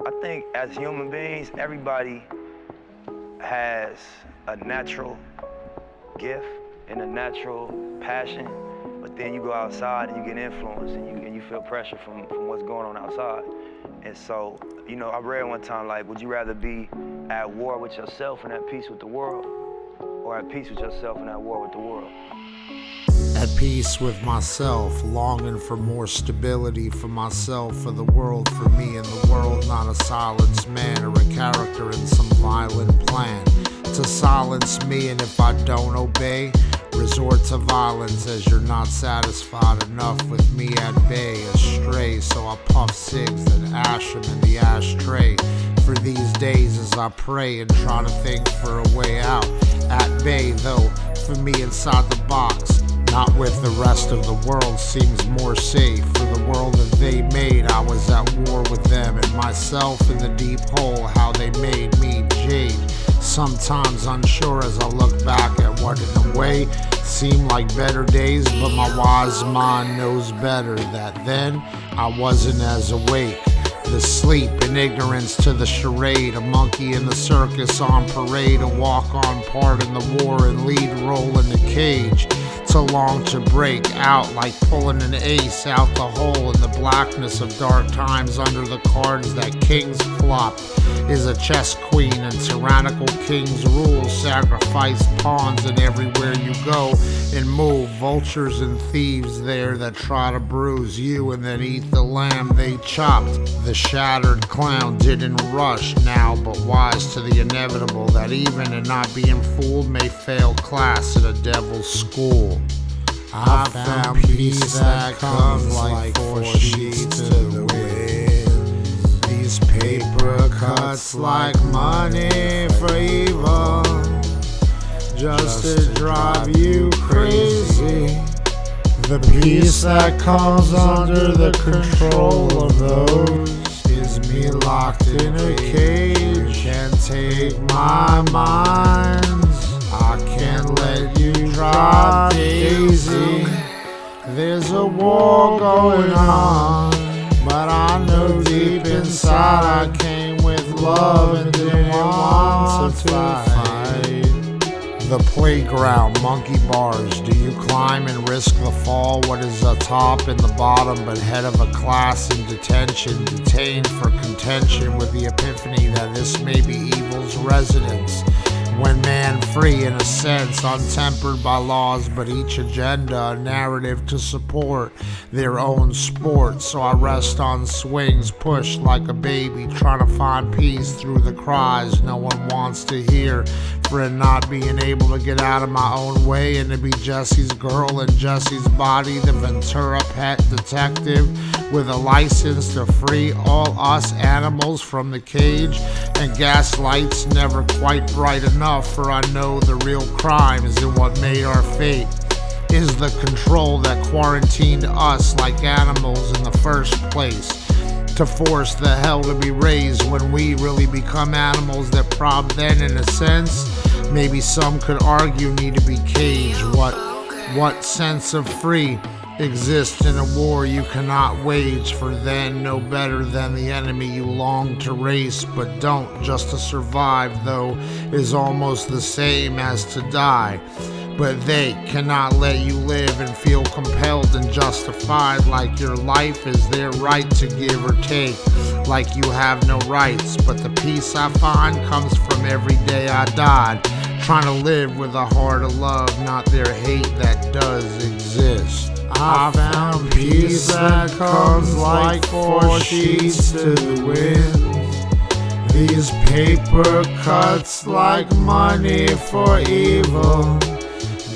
I think as human beings, everybody has a natural gift and a natural passion, but then you go outside and you get influenced and you feel pressure from what's going on outside. And so, you know, I read one time, like, would you rather be at war with yourself and at peace with the world, or at peace with yourself and at war with the world? At peace with myself, longing for more stability for myself, for the world for me, and the world not a silence man or a character in some violent plan to silence me. And if I don't obey, resort to violence as you're not satisfied enough with me at bay, astray. So I puff cigs and ash them in the ashtray for these days as I pray and try to think for a way out. At bay though, for me inside the box, not with the rest of the world, seems more safe. For the world that they made, I was at war with them and myself in the deep hole, how they made me jade. Sometimes unsure as I look back at what in a way seemed like better days, but my wise mind knows better that then I wasn't as awake. The sleep and ignorance to the charade, a monkey in the circus on parade, a walk-on part in the war and lead role in the cage. To long to break out like pulling an ace out the hole in the blackness of dark times under the cards that kings flop. Is a chess queen and tyrannical kings rule, sacrifice pawns and everywhere you go and move, vultures and thieves there that try to bruise you and then eat the lamb they chopped. The shattered clown didn't rush now, but wise to the inevitable that even in not being fooled may fail class at a devil's school. I found peace that comes like 4 sheets to the wind. These paper cuts like money for evil, just to drive you crazy. The peace that comes under the control of those is me locked in a cage. Can't take my mind, I can't let you drive daisy. There's a war going on, but I know deep inside I came with love and didn't want to fight. The playground, monkey bars, do you climb and risk the fall? What is the top and the bottom but head of a class in detention, detained for contention with the epiphany that this may be evil's residence? When man free in a sense, untempered by laws, but each agenda a narrative to support their own sport. So I rest on swings, pushed like a baby, trying to find peace through the cries no one wants to hear. For it not being able to get out of my own way and to be Jesse's girl in Jesse's body, the Ventura pet detective with a license to free all us animals from the cage. And gaslight's never quite bright enough, for I know the real crime is in what made our fate, is the control that quarantined us like animals in the first place, to force the hell to be raised when we really become animals that prob then in a sense, maybe some could argue need to be caged. What sense of free exists in a war you cannot wage? For then no better than the enemy you long to race, but don't, just to survive though is almost the same as to die. But they cannot let you live and feel compelled and justified, like your life is their right to give or take, like you have no rights. But the peace I find comes from every day I died, trying to live with a heart of love, not their hate that does exist. I found peace that comes like 4 sheets to the wind. These paper cuts like money for evil,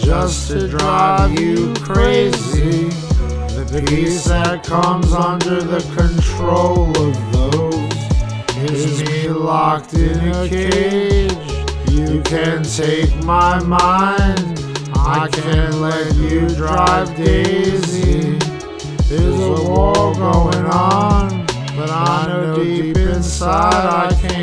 just to drive you crazy. The peace that comes under the control of those is me locked in a cage. You can take my mind, I can't let you drive daisy. There's a war going on, but I know deep inside I can't